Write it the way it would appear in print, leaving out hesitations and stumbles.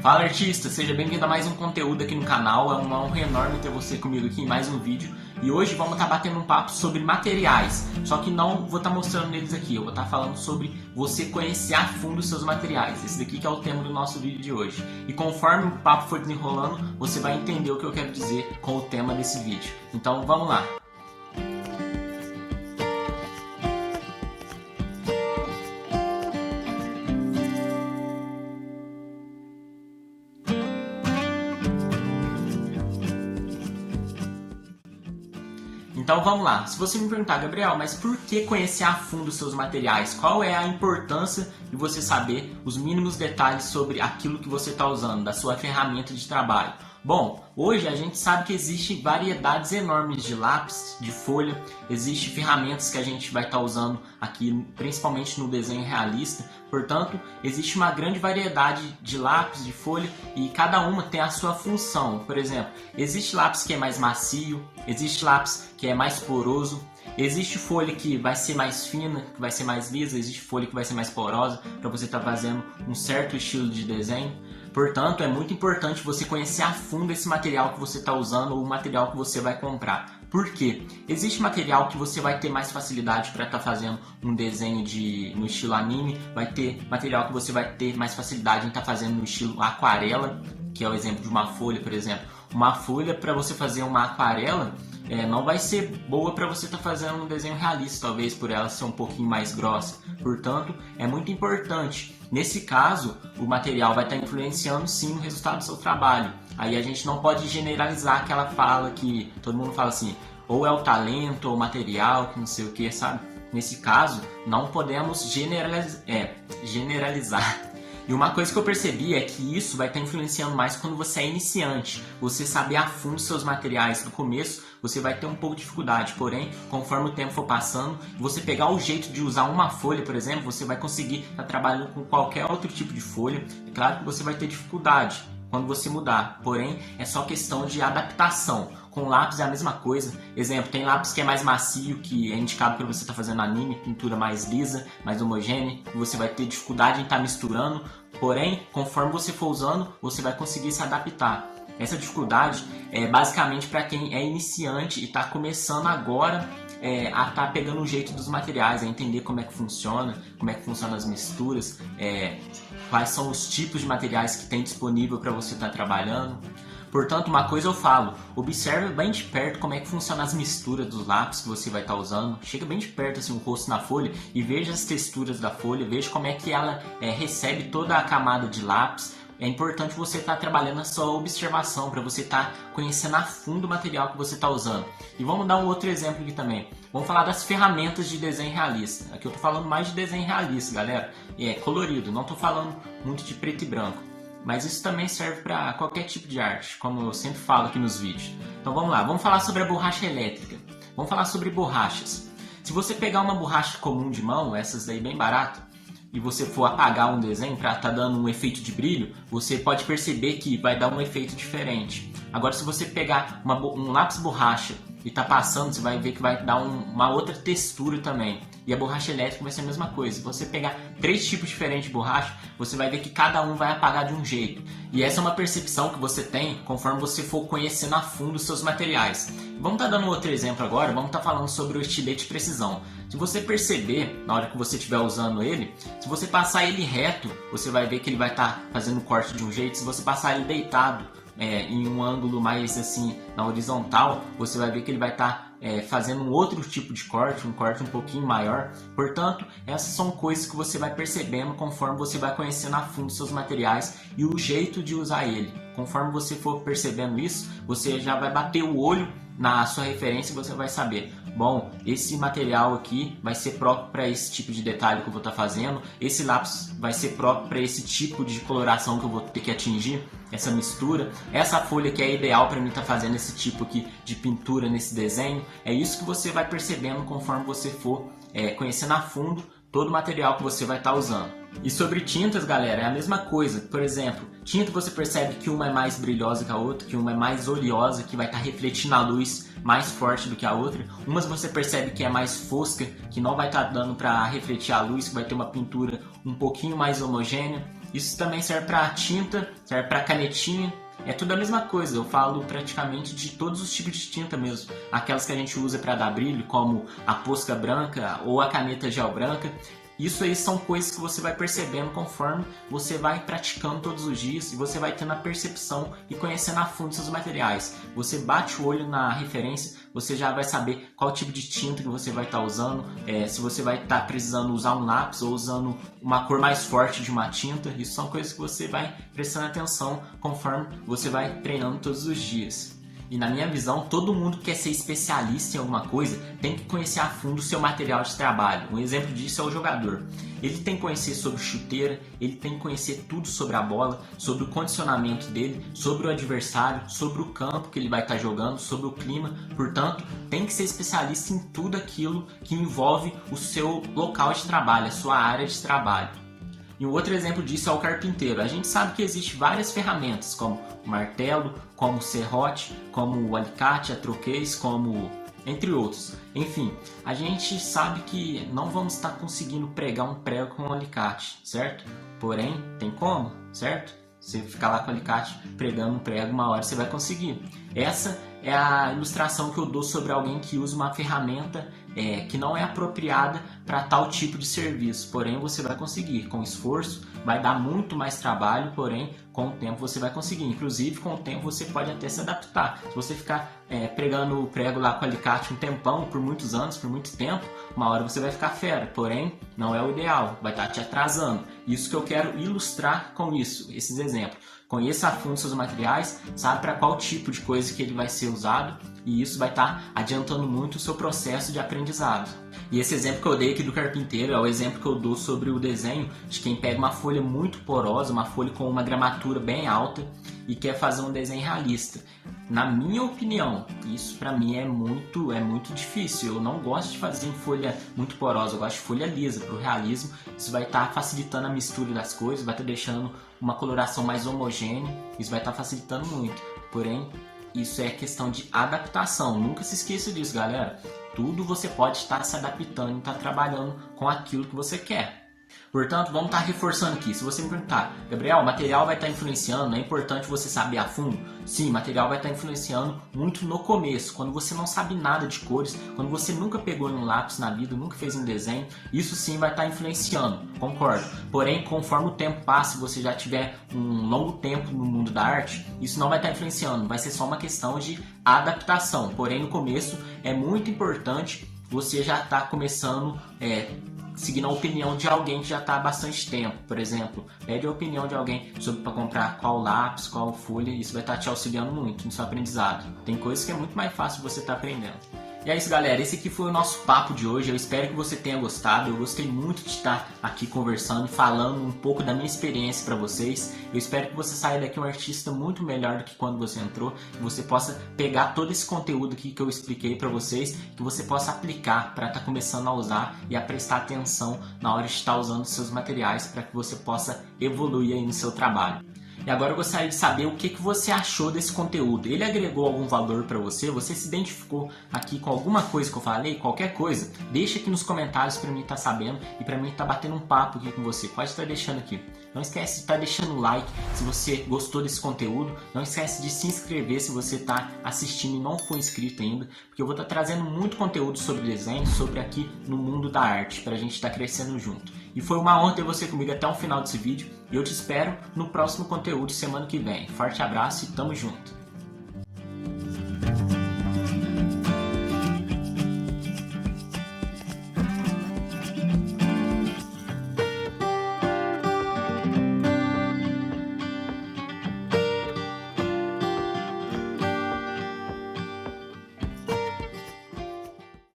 Fala artista, seja bem-vindo a mais um conteúdo aqui no canal, é uma honra enorme ter você comigo aqui em mais um vídeo. E hoje vamos estar batendo um papo sobre materiais, só que não vou estar mostrando eles aqui, eu vou estar falando sobre você conhecer a fundo os seus materiais. Esse daqui que é o tema do nosso vídeo de hoje. E conforme o papo for desenrolando, você vai entender o que eu quero dizer com o tema desse vídeo. Então vamos lá! Então vamos lá, se você me perguntar, Gabriel, mas por que conhecer a fundo os seus materiais? Qual é a importância de você saber os mínimos detalhes sobre aquilo que você está usando, da sua ferramenta de trabalho? Bom, hoje a gente sabe que existem variedades enormes de lápis, de folha, existem ferramentas que a gente vai estar usando aqui, principalmente no desenho realista. Portanto, existe uma grande variedade de lápis, de folha, e cada uma tem a sua função. Por exemplo, existe lápis que é mais macio, existe lápis que é mais poroso, existe folha que vai ser mais fina, que vai ser mais lisa, existe folha que vai ser mais porosa, para você estar fazendo um certo estilo de desenho. Portanto, é muito importante você conhecer a fundo esse material que você está usando ou o material que você vai comprar. Por quê? Existe material que você vai ter mais facilidade para estar fazendo um desenho no estilo anime, vai ter material que você vai ter mais facilidade em estar fazendo no estilo aquarela, que é o exemplo de uma folha, por exemplo. Uma folha, para você fazer uma aquarela, não vai ser boa para você estar fazendo um desenho realista, talvez por ela ser um pouquinho mais grossa. Portanto, é muito importante. Nesse caso, o material vai estar influenciando sim o resultado do seu trabalho. Aí a gente não pode generalizar aquela fala que todo mundo fala assim, ou é o talento, ou o material, que não sei o que, sabe? Nesse caso, não podemos generalizar. E uma coisa que eu percebi é que isso vai estar influenciando mais quando você é iniciante. Você saber a fundo seus materiais no começo, você vai ter um pouco de dificuldade. Porém, conforme o tempo for passando, você pegar o jeito de usar uma folha, por exemplo, você vai conseguir estar trabalhando com qualquer outro tipo de folha. É claro que você vai ter dificuldade quando você mudar, porém é só questão de adaptação. Com lápis é a mesma coisa. Exemplo, tem lápis que é mais macio, que é indicado para você estar fazendo anime, pintura mais lisa, mais homogênea, e você vai ter dificuldade em estar misturando, porém, conforme você for usando, você vai conseguir se adaptar. Essa dificuldade é basicamente para quem é iniciante e está começando agora a estar pegando o jeito dos materiais, a entender como é que funciona as misturas, quais são os tipos de materiais que tem disponível para você estar trabalhando. Portanto, uma coisa eu falo, observe bem de perto como é que funcionam as misturas dos lápis que você vai estar usando. Chega bem de perto assim, o rosto na folha e veja as texturas da folha, veja como é que ela recebe toda a camada de lápis. É importante você estar trabalhando a sua observação para você estar conhecendo a fundo o material que você está usando. E vamos dar um outro exemplo aqui também. Vamos falar das ferramentas de desenho realista. Aqui eu estou falando mais de desenho realista, galera. É colorido, não estou falando muito de preto e branco. Mas isso também serve para qualquer tipo de arte, como eu sempre falo aqui nos vídeos. Então vamos lá, vamos falar sobre a borracha elétrica. Vamos falar sobre borrachas. Se você pegar uma borracha comum de mão, essas daí bem baratas, e você for apagar um desenho para estar dando um efeito de brilho, você pode perceber que vai dar um efeito diferente. Agora, se você pegar um lápis borracha e tá passando, você vai ver que vai dar uma outra textura também. E a borracha elétrica vai ser a mesma coisa. Se você pegar 3 tipos diferentes de borracha, você vai ver que cada um vai apagar de um jeito. E essa é uma percepção que você tem conforme você for conhecendo a fundo os seus materiais. Vamos estar dando outro exemplo agora, vamos estar falando sobre o estilete de precisão. Se você perceber, na hora que você estiver usando ele, se você passar ele reto, você vai ver que ele vai estar fazendo o corte de um jeito. Se você passar ele deitado, em um ângulo mais assim, na horizontal, você vai ver que ele vai estar fazendo um outro tipo de corte, um corte um pouquinho maior. Portanto, essas são coisas que você vai percebendo conforme você vai conhecendo a fundo seus materiais e o jeito de usar ele. Conforme você for percebendo isso, você já vai bater o olho na sua referência e você vai saber, bom, esse material aqui vai ser próprio para esse tipo de detalhe que eu vou estar fazendo, esse lápis vai ser próprio para esse tipo de coloração que eu vou ter que atingir, essa mistura, essa folha que é ideal para mim estar fazendo esse tipo aqui de pintura nesse desenho. É isso que você vai percebendo conforme você for conhecendo a fundo todo o material que você vai estar usando. E sobre tintas, galera, é a mesma coisa. Por exemplo, tinta você percebe que uma é mais brilhosa que a outra, que uma é mais oleosa, que vai estar refletindo a luz mais forte do que a outra. Umas você percebe que é mais fosca, que não vai estar dando para refletir a luz, que vai ter uma pintura um pouquinho mais homogênea. Isso também serve para tinta, serve para canetinha. É tudo a mesma coisa, eu falo praticamente de todos os tipos de tinta mesmo. Aquelas que a gente usa para dar brilho, como a Posca branca ou a caneta gel branca. Isso aí são coisas que você vai percebendo conforme você vai praticando todos os dias e você vai tendo a percepção e conhecendo a fundo seus materiais. Você bate o olho na referência, você já vai saber qual tipo de tinta que você vai estar usando, se você vai estar precisando usar um lápis ou usando uma cor mais forte de uma tinta. Isso são coisas que você vai prestando atenção conforme você vai treinando todos os dias. E na minha visão, todo mundo que quer ser especialista em alguma coisa tem que conhecer a fundo o seu material de trabalho. Um exemplo disso é o jogador. Ele tem que conhecer sobre chuteira, ele tem que conhecer tudo sobre a bola, sobre o condicionamento dele, sobre o adversário, sobre o campo que ele vai estar jogando, sobre o clima. Portanto, tem que ser especialista em tudo aquilo que envolve o seu local de trabalho, a sua área de trabalho. E um outro exemplo disso é o carpinteiro. A gente sabe que existem várias ferramentas, como o martelo, como o serrote, como o alicate, a troquez, como entre outros. Enfim, a gente sabe que não vamos estar conseguindo pregar um prego com um alicate, certo? Porém, tem como, certo? Você ficar lá com o alicate pregando um prego, uma hora você vai conseguir. Essa é a ilustração que eu dou sobre alguém que usa uma ferramenta que não é apropriada para tal tipo de serviço. Porém, você vai conseguir. Com esforço, vai dar muito mais trabalho, porém, com o tempo você vai conseguir. Inclusive, com o tempo você pode até se adaptar. Se você ficar pregando o prego lá com o alicate um tempão, por muitos anos, por muito tempo, uma hora você vai ficar fera. Porém, não é o ideal, vai estar te atrasando. Isso que eu quero ilustrar com isso, esses exemplos. Conheça a fundo seus materiais, sabe para qual tipo de coisa que ele vai ser usado, e isso vai estar adiantando muito o seu processo de aprendizado. E esse exemplo que eu dei aqui do carpinteiro é o exemplo que eu dou sobre o desenho de quem pega uma folha muito porosa, uma folha com uma gramatura bem alta e quer fazer um desenho realista. Na minha opinião, isso para mim é muito difícil. Eu não gosto de fazer em folha muito porosa, eu gosto de folha lisa. Para o realismo, isso vai estar facilitando a mistura das coisas, vai estar deixando uma coloração mais homogênea, isso vai estar facilitando muito. Porém, isso é questão de adaptação. Nunca se esqueça disso, galera. Tudo você pode estar se adaptando e estar trabalhando com aquilo que você quer. Portanto, vamos estar reforçando aqui. Se você me perguntar, Gabriel, o material vai estar influenciando, é importante você saber a fundo? Sim, o material vai estar influenciando muito no começo, quando você não sabe nada de cores, quando você nunca pegou um lápis na vida, nunca fez um desenho, isso sim vai estar influenciando, concordo. Porém, conforme o tempo passa, você já tiver um longo tempo no mundo da arte, isso não vai estar influenciando, vai ser só uma questão de adaptação. Porém, no começo é muito importante você já estar começando seguindo a opinião de alguém que já está há bastante tempo. Por exemplo, pede a opinião de alguém sobre para comprar qual lápis, qual folha, isso vai estar te auxiliando muito no seu aprendizado. Tem coisas que é muito mais fácil você estar aprendendo. E é isso, galera, esse aqui foi o nosso papo de hoje. Eu espero que você tenha gostado. Eu gostei muito de estar aqui conversando e falando um pouco da minha experiência para vocês. Eu espero que você saia daqui um artista muito melhor do que quando você entrou, que você possa pegar todo esse conteúdo aqui que eu expliquei para vocês, que você possa aplicar para estar começando a usar e a prestar atenção na hora de estar usando seus materiais, para que você possa evoluir aí no seu trabalho. E agora eu gostaria de saber o que você achou desse conteúdo. Ele agregou algum valor para você? Você se identificou aqui com alguma coisa que eu falei? Qualquer coisa? Deixa aqui nos comentários para mim estar sabendo e para mim estar batendo um papo aqui com você. Pode estar deixando aqui. Não esquece de estar deixando o like se você gostou desse conteúdo. Não esquece de se inscrever se você está assistindo e não for inscrito ainda, porque eu vou estar trazendo muito conteúdo sobre desenho, sobre aqui no mundo da arte, para a gente estar crescendo junto. E foi uma honra ter você comigo até o final desse vídeo. E eu te espero no próximo conteúdo semana que vem. Forte abraço e tamo junto!